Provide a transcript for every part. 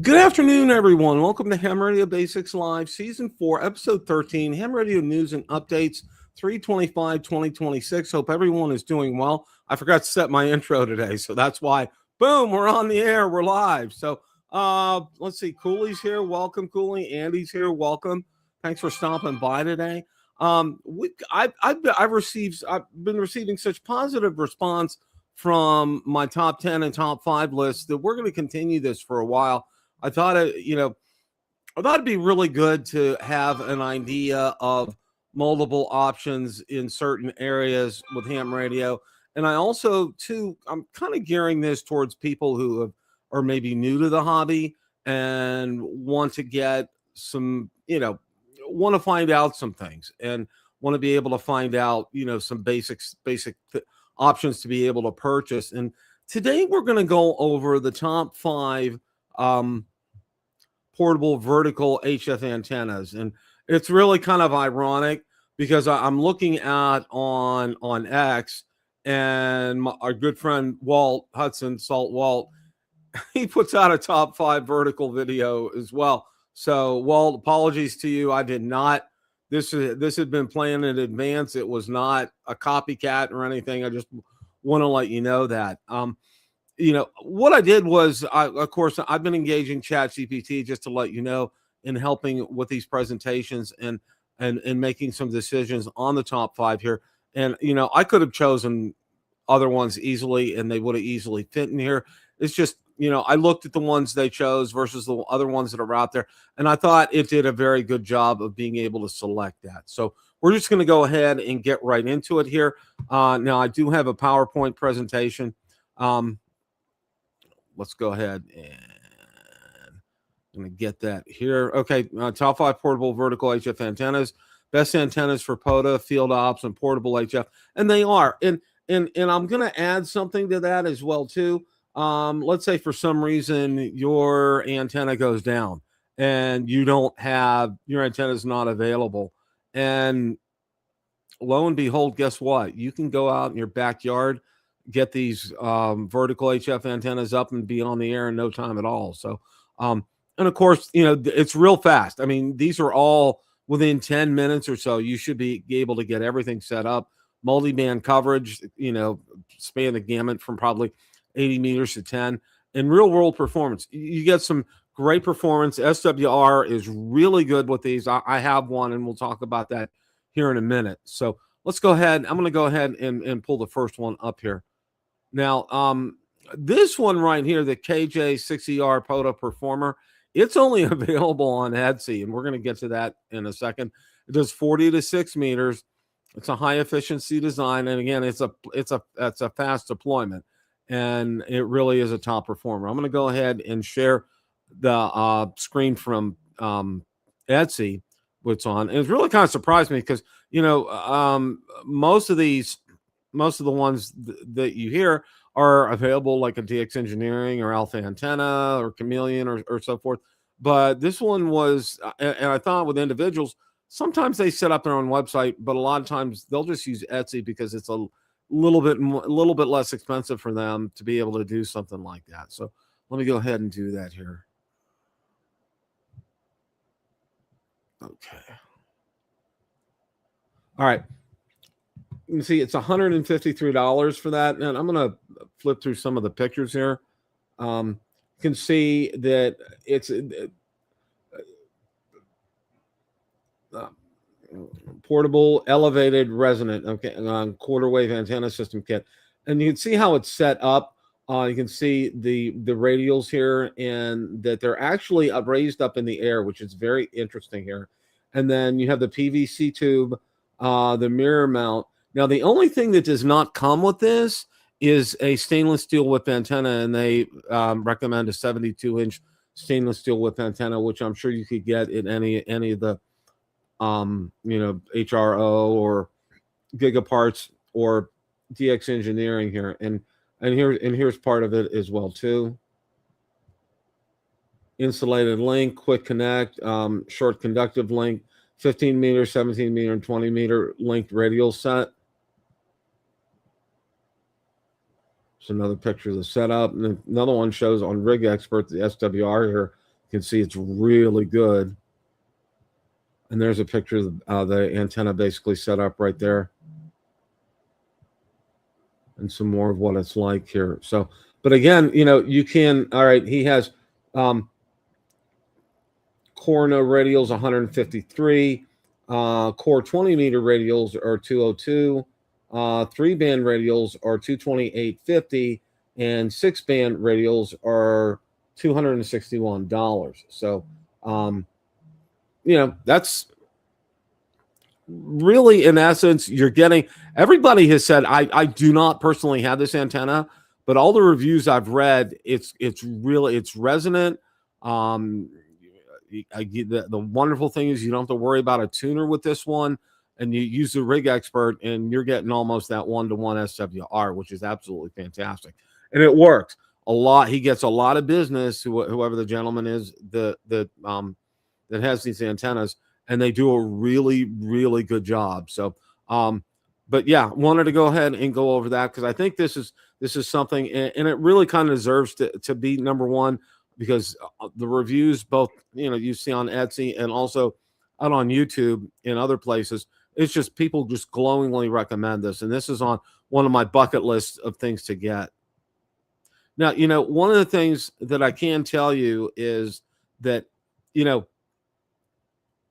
Good afternoon, everyone. Welcome to Ham Radio Basics Live, Season 4, Episode 13, Ham Radio News and Updates, 3/25/2026. Hope everyone is doing well. I forgot to set my intro today, so that's why, boom, we're on the air. We're live. So let's see. Cooley's here. Welcome, Cooley. Andy's here. Welcome. Thanks for stopping by today. I've been receiving such positive response from my top 10 and top 5 lists that we're going to continue this for a while. I thought it'd be really good to have an idea of multiple options in certain areas with ham radio. And I also, too, I'm kind of gearing this towards people who are maybe new to the hobby and want to get some, want to find out some things and want to be able to find out, some basic options to be able to purchase. And today we're going to go over the top 5 portable vertical HF antennas. And it's really kind of ironic because I'm looking at on X, and our good friend Walt Hudson, Salt Walt, he puts out a top 5 vertical video as well. So Walt, apologies to you. I did not. This had been planned in advance. It was not a copycat or anything. I just want to let you know that. What I did was, of course, I've been engaging ChatGPT just to let you know, in helping with these presentations and making some decisions on the top 5 here. And, I could have chosen other ones easily and they would have easily fit in here. It's just, I looked at the ones they chose versus the other ones that are out there, and I thought it did a very good job of being able to select that. So we're just going to go ahead and get right into it here. Now, I do have a PowerPoint presentation. Let's go ahead and I'm going to get that here. Okay, top 5 portable vertical HF antennas, best antennas for POTA, field ops, and portable HF, and they are. And I'm going to add something to that as well too. Let's say for some reason your antenna goes down and you don't have, your antenna is not available, and lo and behold, guess what? You can go out in your backyard, get these vertical HF antennas up and be on the air in no time at all. So, and of course, it's real fast. I mean, these are all within 10 minutes or so. You should be able to get everything set up. Multi-band coverage, span the gamut from probably 80 meters to 10. And real world performance, you get some great performance. SWR is really good with these. I have one, and we'll talk about that here in a minute. So let's go ahead. I'm going to go ahead and pull the first one up here. Now, this one right here, the KG-60R POTA Performer, it's only available on Etsy, and we're going to get to that in a second. It does 40 to 6 meters. It's a high efficiency design, and again, it's a fast deployment, and it really is a top performer. I'm going to go ahead and share the screen from Etsy, what's on. And it's really kind of surprised me because most of the ones that you hear are available, like a DX Engineering or Alpha Antenna or Chameleon or so forth. But this one was, and I thought with individuals, sometimes they set up their own website, but a lot of times they'll just use Etsy because it's a little bit less expensive for them to be able to do something like that. So let me go ahead and do that here. Okay. All right. You can see it's $153 for that. And I'm going to flip through some of the pictures here. You can see that it's portable, elevated, resonant, quarter wave antenna system kit. And you can see how it's set up. You can see the radials here, and that they're actually raised up in the air, which is very interesting here. And then you have the PVC tube, the mirror mount. Now, the only thing that does not come with this is a stainless steel whip antenna, and they recommend a 72-inch stainless steel whip antenna, which I'm sure you could get in any of the HRO or Gigaparts or DX Engineering here, and here's part of it as well too. Insulated link, quick connect, short conductive link, 15 meter, 17 meter, and 20 meter linked radial set. It's another picture of the setup. And another one shows on Rig Expert, the SWR here, You can see it's really good. And there's a picture of the antenna basically set up right there. And some more of what it's like here. So, but again, you know, you can, all right, he has core no radials 153, core 20 meter radials are 202, 3-band radials are 228.50, and 6-band radials are $261. So, you know, that's really, in essence, you're getting, everybody has said, I do not personally have this antenna, but all the reviews I've read, it's really, it's resonant. The wonderful thing is you don't have to worry about a tuner with this one, and you use the rig expert, and you're getting almost that 1-to-1 SWR, which is absolutely fantastic, and it works a lot. He gets a lot of business, whoever the gentleman is that has these antennas, and they do a really, really good job. So, but yeah, wanted to go ahead and go over that because I think this is something, and it really kind of deserves to be number one, because the reviews, both, you know, you see on Etsy and also out on YouTube and other places, it's just people just glowingly recommend this, and this is on one of my bucket lists of things to get. Now, you know, one of the things that I can tell you is that, you know,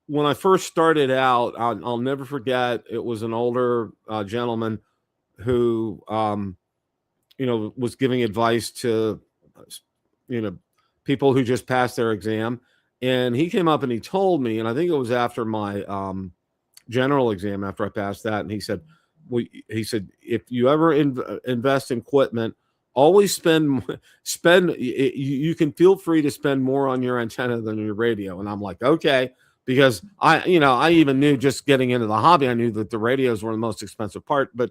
when I first started out, I'll never forget, it was an older gentleman who, you know, was giving advice to, you know, people who just passed their exam. And he came up and he told me, and I think it was after my general exam, after I passed that, and he said, if you ever invest in equipment, always spend, you can feel free to spend more on your antenna than your radio. And I'm like, okay. Because I even knew, just getting into the hobby, I knew that the radios were the most expensive part. But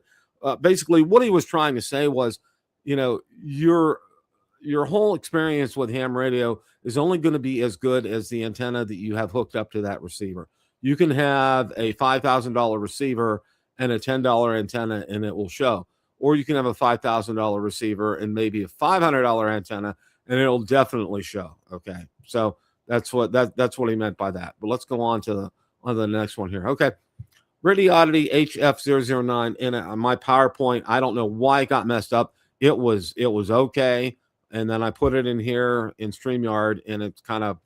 basically what he was trying to say was, you know, your whole experience with ham radio is only going to be as good as the antenna that you have hooked up to that receiver. You can have a $5,000 receiver and a $10 antenna and it will show. Or you can have a $5,000 receiver and maybe a $500 antenna and it'll definitely show. Okay. So that's what he meant by that. But let's go on to the next one here. Okay. Radioddity HF009 in my PowerPoint. I don't know why it got messed up. It was okay. And then I put it in here in StreamYard and it's kind of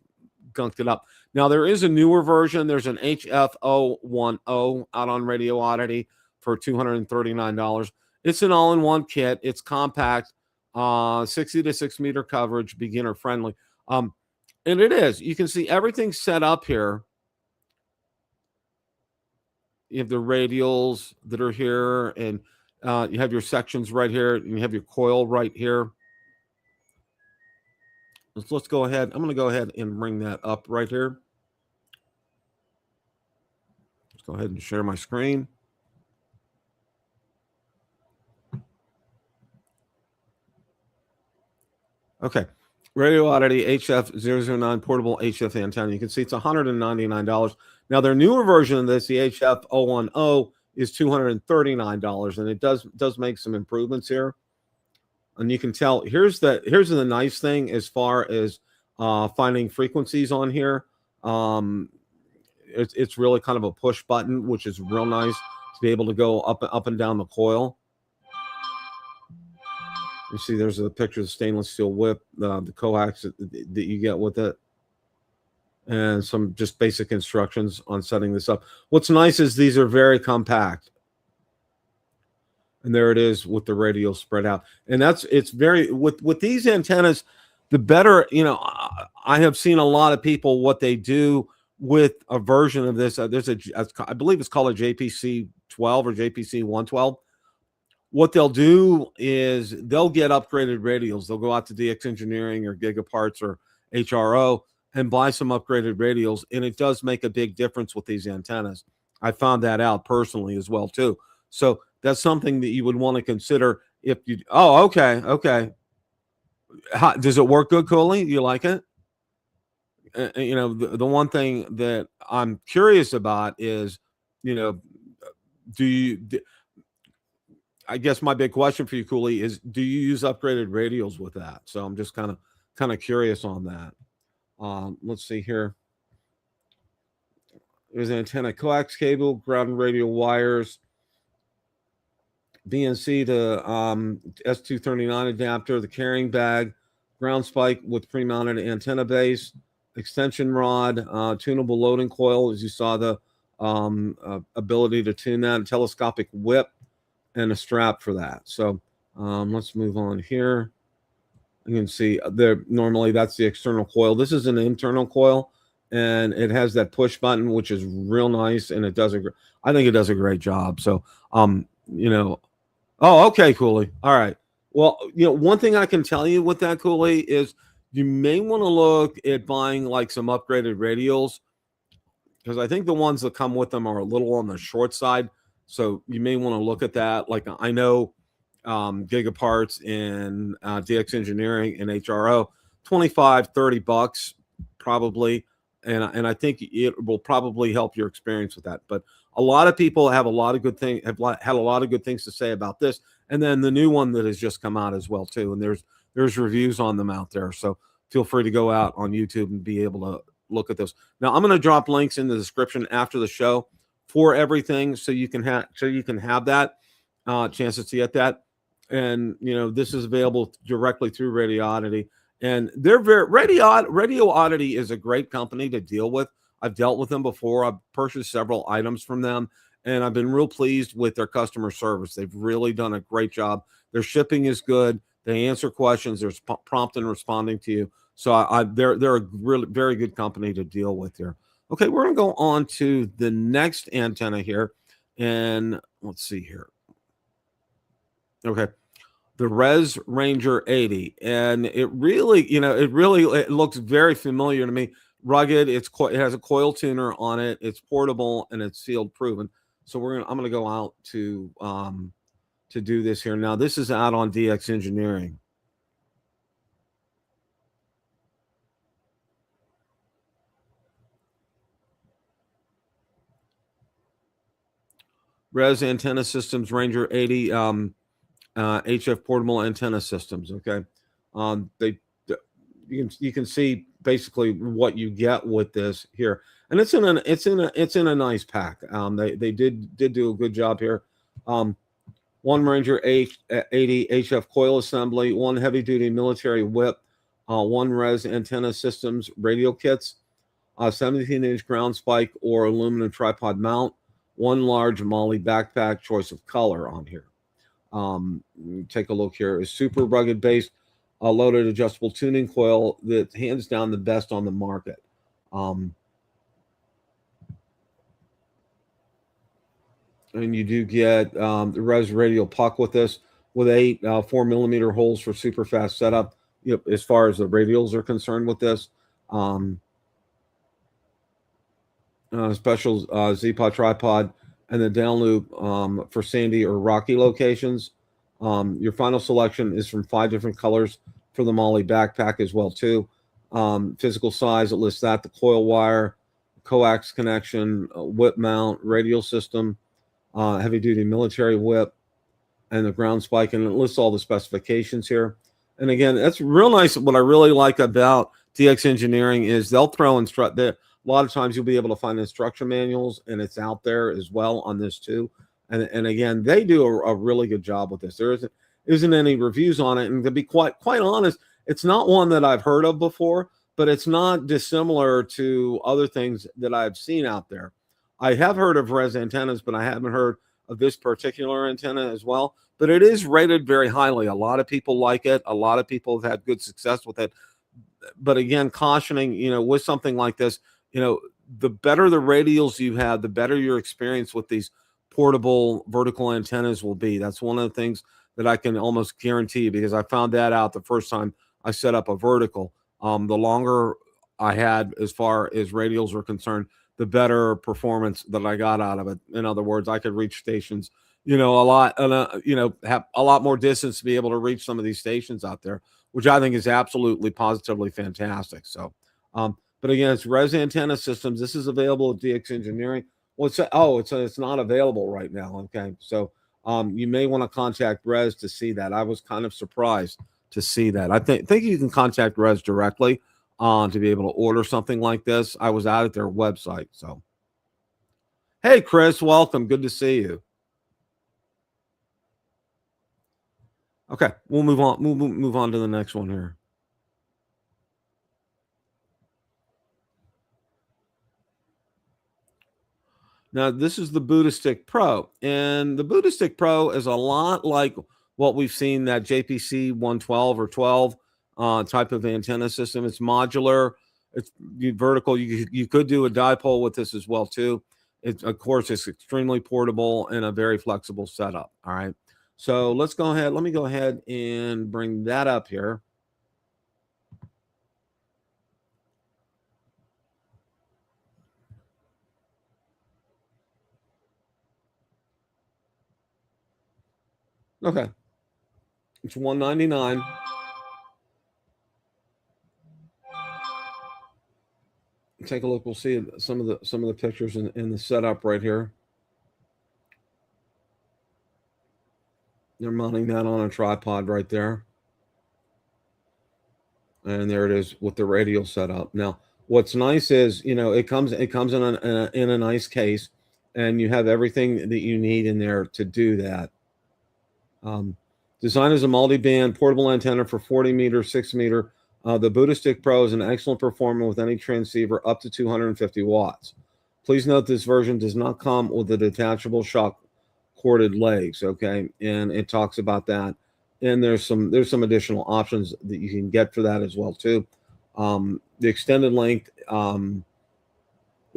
gunked it up. Now there is a newer version. There's an HF010 out on Radioddity for $239. It's an all-in-one kit. It's compact, 60 to 6 meter coverage, beginner friendly. And it is. You can see everything set up here. You have the radials that are here, and you have your sections right here, and you have your coil right here. Let's go ahead. I'm going to go ahead and bring that up right here. Let's go ahead and share my screen. Okay. Radioddity HF009 portable HF antenna. You can see it's $199. Now their newer version of this, the HF010, is $239, and it does make some improvements here. And you can tell, here's the nice thing as far as finding frequencies on here. It's really kind of a push button, which is real nice to be able to go up and down the coil. You see there's a picture of the stainless steel whip, the coax that you get with it, and some just basic instructions on setting this up. What's nice is these are very compact. And there it is with the radial spread out. And it's very, with these antennas, the better, you know, I have seen a lot of people, what they do with a version of this. There's I believe it's called a JPC 12 or JPC 112. What they'll do is they'll get upgraded radials. They'll go out to DX Engineering or Gigaparts or HRO and buy some upgraded radials. And it does make a big difference with these antennas. I found that out personally as well, too. So that's something that you would want to consider if you, oh, okay. Does it work good, Cooley? You like it? You know, the one thing that I'm curious about is, you know, I guess my big question for you, Cooley, is do you use upgraded radials with that? So I'm just kind of curious on that. Let's see here. There's an antenna coax cable, ground and radio wires, BNC to S239 adapter, the carrying bag, ground spike with pre-mounted antenna base, extension rod, tunable loading coil, as you saw the ability to tune that, a telescopic whip, and a strap for that. So let's move on here. You can see there, normally that's the external coil. This is an internal coil, and it has that push button, which is real nice, and it does I think it does a great job. So you know, oh, okay, Cooley. All right. Well, one thing I can tell you with that, Cooley, is you may want to look at buying like some upgraded radials, because I think the ones that come with them are a little on the short side. So you may want to look at that. Like I know Gigaparts and DX Engineering and HRO, $25-$30 probably. And I think it will probably help your experience with that. But a lot of people have a lot of good things, had a lot of good things to say about this. And then the new one that has just come out as well too. And there's reviews on them out there. So feel free to go out on YouTube and be able to look at those. Now I'm going to drop links in the description after the show for everything, so you can have that chances to get that. And this is available directly through Radioddity. And they're Radioddity is a great company to deal with. I've dealt with them before. I've purchased several items from them, and I've been real pleased with their customer service. They've really done a great job. Their shipping is good. They answer questions. They're prompt in responding to you. So they're a really very good company to deal with here. Okay, we're going to go on to the next antenna here, and let's see here. Okay. The Res Ranger 80, and it really, it looks very familiar to me. Rugged, it has a coil tuner on it, it's portable, and it's field proven. So I'm gonna go out to do this here. Now this is out on DX Engineering. Res Antenna Systems Ranger 80 HF portable antenna systems. Okay, you can see basically what you get with this here, and it's in a nice pack. They did do a good job here. One Ranger 80 HF coil assembly, one heavy duty military whip, one Res Antenna Systems radio kits, 17-inch ground spike or aluminum tripod mount, one large Molly backpack, choice of color on here. Take a look here. A super rugged base, loaded adjustable tuning coil that hands down the best on the market. And you do get the Res Radial puck with this, with 8 4mm holes for super fast setup. As far as the radials are concerned with this, special Z-Pod tripod, and the down loop for sandy or rocky locations. Your final selection is from 5 different colors for the Molly backpack as well too. Physical size, it lists that, the coil wire, coax connection, whip mount, radial system, heavy duty military whip, and the ground spike, and it lists all the specifications here. And again, that's real nice. What I really like about DX Engineering is they'll throw a lot of times you'll be able to find instruction manuals, and it's out there as well on this too. And again, they do a really good job with this. There isn't any reviews on it, and to be quite honest, it's not one that I've heard of before, but it's not dissimilar to other things that I've seen out there. I have heard of Res antennas, but I haven't heard of this particular antenna as well. But it is rated very highly. A lot of people like it. A lot of people have had good success with it. But again, cautioning, with something like this, the better the radials you have, the better your experience with these portable vertical antennas will be. That's one of the things that I can almost guarantee, because I found that out the first time I set up a vertical. The longer I had as far as radials were concerned, the better performance that I got out of it. In other words, I could reach stations, a lot, have a lot more distance to be able to reach some of these stations out there, which I think is absolutely positively fantastic. So, but again, it's Res Antenna Systems. This is available at DX Engineering. Well, it's not available right now. Okay, so you may want to contact Res to see that. I was kind of surprised to see that. I think you can contact Res directly to be able to order something like this. I was out at their website. So, hey, Chris, welcome. Good to see you. Okay, we'll move on. Move on to the next one here. Now, this is the Buddha Stick Pro, and the Buddha Stick Pro is a lot like what we've seen, that JPC 112 or 12 type of antenna system. It's modular, it's vertical. You could do a dipole with this as well too. Of course, it's extremely portable and a very flexible setup. All right, so let's go ahead. Let me go ahead and bring that up here. Okay, it's $199. Take a look. We'll see some of the pictures in the setup right here. They're mounting that on a tripod right there, and there it is with the radial setup. Now, what's nice is, you know, it comes in a nice case, and you have everything that you need in there to do that. Designed as a multi-band portable antenna for 40 meter, 6 meter. The Buddha Stick Pro is an excellent performer with any transceiver up to 250 watts. Please note this version does not come with the detachable shock corded legs, okay? And it talks about that. And there's some additional options that you can get for that as well too. The extended length, the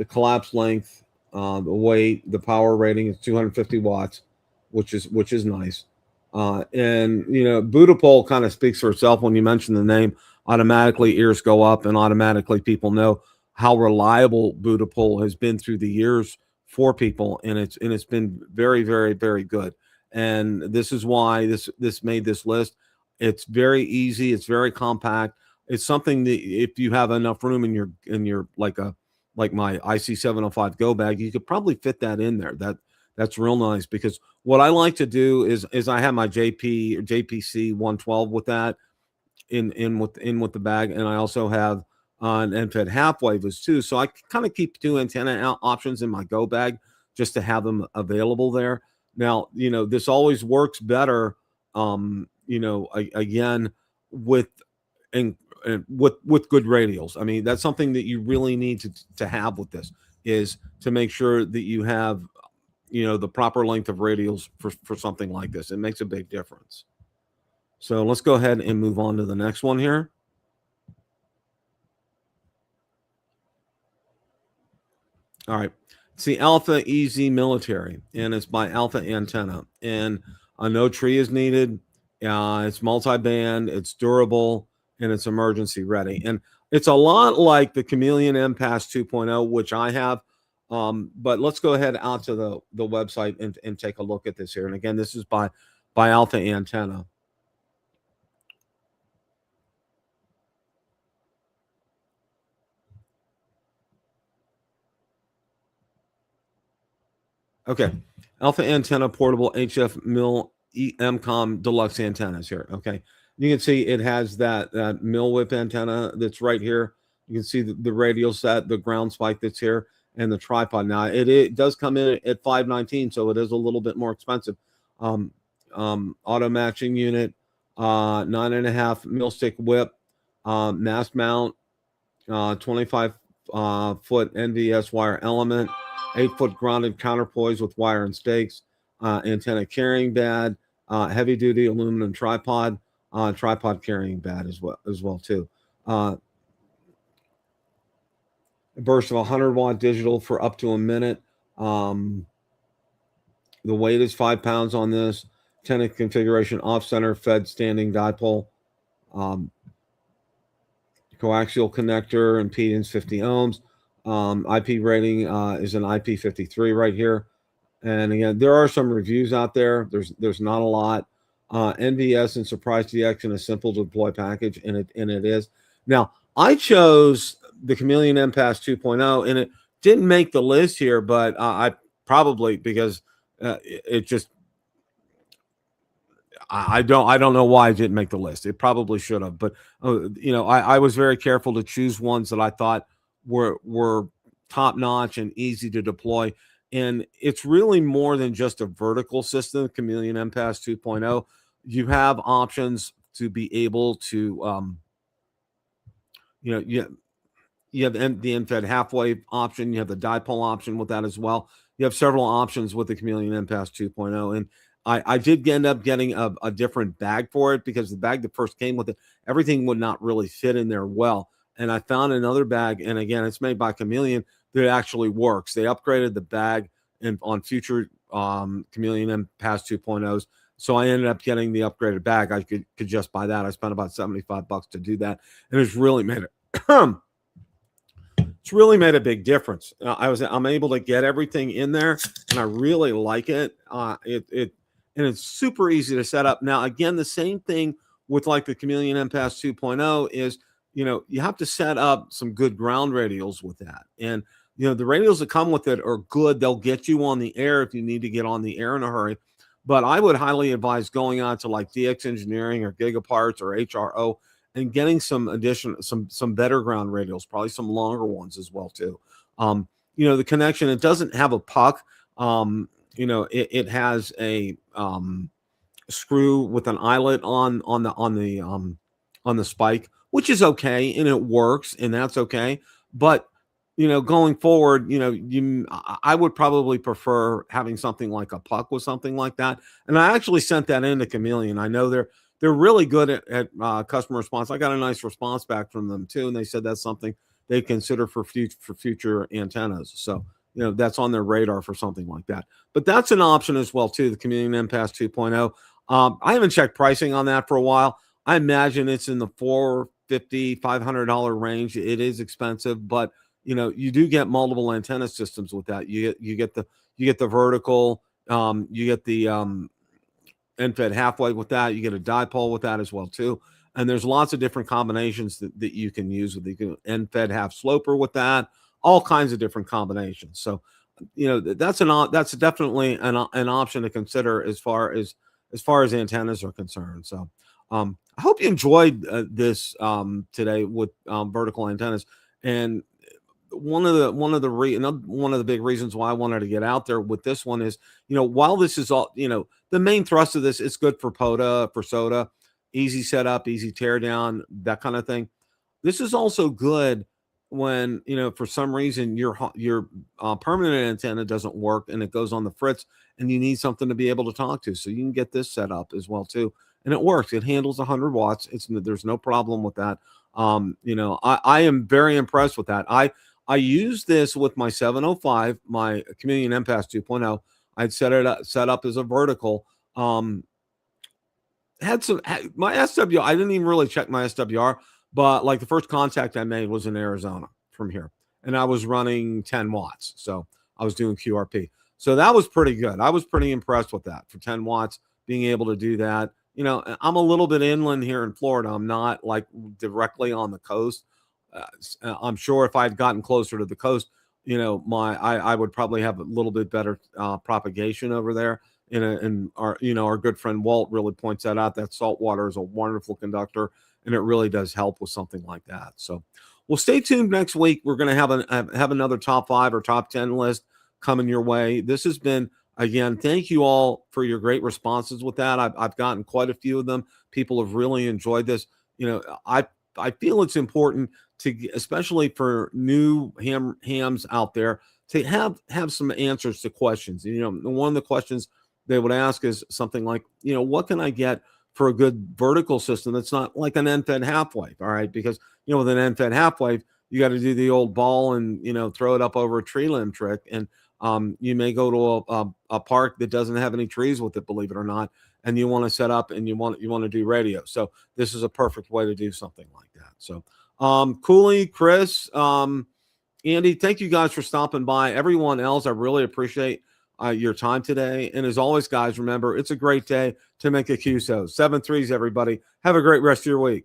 collapse length, the weight, the power rating is 250 watts, which is nice. And you know, Buddha Pole kind of speaks for itself. When you mention the name, automatically ears go up, and automatically people know how reliable Buddha Pole has been through the years for people, and it's been very, very, very good. And this is why this made this list. It's very easy. It's very compact. It's something that if you have enough room in your like my IC-705 go bag, you could probably fit that in there. That's real nice, because what I like to do is I have my JPC 112 with that in with the bag, and I also have an NFED half wavers too. So I kind of keep 2 antenna options in my go bag just to have them available there. Now, you know, this always works better, you know, again with and with good radials. I mean, that's something that you really need to have with this, is to make sure that you have, you know, the proper length of radials for something like this. It makes a big difference. So let's go ahead and move on to the next one here. All right. It's the Alpha EZ Military, and it's by Alpha Antenna. And no tree is needed. It's multi-band, it's durable, and it's emergency ready. And it's a lot like the Chameleon MPass 2.0, which I have. But let's go ahead out to the website and take a look at this here. And again, this is by Alpha Antenna. Okay, Alpha Antenna portable HF mil EMCOM deluxe antennas here. Okay, you can see it has that mill whip antenna that's right here. You can see the radial set, the ground spike that's here, and the tripod. Now it does come in at $519, so it is a little bit more expensive. Auto matching unit, 9.5 mil stick whip, mass mount, 25 foot NVS wire element, 8-foot grounded counterpoise with wire and stakes, antenna carrying bad, heavy duty aluminum tripod, tripod carrying bad as well too. A burst of 100-watt digital for up to a minute. The weight is 5 pounds on this. Antenna configuration: off center fed standing dipole. Coaxial connector, impedance 50 ohms. IP rating is an IP53 right here. And again, there are some reviews out there. There's not a lot. NVS and Surprise DX in a simple deploy package, and it is. Now, I chose the Chameleon MPass 2.0, and it didn't make the list here, but I probably, because it just, I don't know why it didn't make the list. It probably should have, but you know, I was very careful to choose ones that I thought were top notch and easy to deploy. And it's really more than just a vertical system. Chameleon MPass 2.0, you have options to be able to, you know, you have the end-fed half-wave option. You have the dipole option with that as well. You have several options with the Chameleon MPass 2.0. And I did end up getting a different bag for it because the bag that first came with it, everything would not really fit in there well. And I found another bag, and again, it's made by Chameleon, that actually works. They upgraded the bag on future Chameleon MPass 2.0s. So I ended up getting the upgraded bag. I could just buy that. I spent about $75 to do that. And it's really made it it's really made a big difference. I'm able to get everything in there, and I really like it. And it's super easy to set up. Now, again, the same thing with like the Chameleon MPass 2.0 is, you know, you have to set up some good ground radials with that. And, you know, the radials that come with it are good. They'll get you on the air if you need to get on the air in a hurry. But I would highly advise going on to like DX Engineering or Gigaparts or HRO and getting some better ground radials, probably some longer ones as well too. You know, the connection, it doesn't have a puck. You know, it has a screw with an eyelet on the spike, which is okay, and it works, and that's okay. But you know, going forward, you know, I would probably prefer having something like a puck with something like that. And I actually sent that into Chameleon. I know they're really good at customer response. I got a nice response back from them too, and they said that's something they consider for future antennas. So, you know, that's on their radar for something like that. But that's an option as well too, the Chameleon MPass 2.0. I haven't checked pricing on that for a while. I imagine it's in the $450-$500 range. It is expensive, but you know, you do get multiple antenna systems with that. You get the vertical, you get the end-fed half-wave with that. You get a dipole with that as well too. And there's lots of different combinations that you can use with the end-fed half sloper with that. All kinds of different combinations. So, you know, that's definitely an option to consider as far as antennas are concerned. So, I hope you enjoyed this today with vertical antennas. And one of the big reasons why I wanted to get out there with this one is, you know, while this is all, you know, the main thrust of this, it's good for POTA, for SOTA, easy setup, easy tear down, that kind of thing. This is also good when, you know, for some reason your permanent antenna doesn't work and it goes on the fritz and you need something to be able to talk to. So you can get this set up as well too. And it works. It handles 100 watts. There's no problem with that. You know, I am very impressed with that. I used this with my 705, my Chameleon MPass 2.0. I'd set up as a vertical. My SWR, I didn't even really check my SWR, but like the first contact I made was in Arizona from here. And I was running 10 watts. So I was doing QRP. So that was pretty good. I was pretty impressed with that for 10 watts, being able to do that. You know, I'm a little bit inland here in Florida. I'm not like directly on the coast. I'm sure if I'd gotten closer to the coast, you know, I would probably have a little bit better propagation over there. And our good friend Walt really points that out. That salt water is a wonderful conductor, and it really does help with something like that. So, well, stay tuned next week. We're going to have another top 5 or top 10 list coming your way. This has been, again, thank you all for your great responses with that. I've gotten quite a few of them. People have really enjoyed this. You know, I feel it's important to, especially for new hams out there, to have some answers to questions. You know, one of the questions they would ask is something like, you know, what can I get for a good vertical system that's not like an end-fed half-wave? All right, because, you know, with an end-fed half-wave, you got to do the old ball and, you know, throw it up over a tree limb trick. And you may go to a park that doesn't have any trees with it, believe it or not, and you want to set up and you want to do radio. So this is a perfect way to do something like that. So Cooley, Chris, Andy, thank you guys for stopping by. Everyone else, I really appreciate your time today. And as always, guys, remember, it's a great day to make a QSO. 7 3s, everybody. Have a great rest of your week.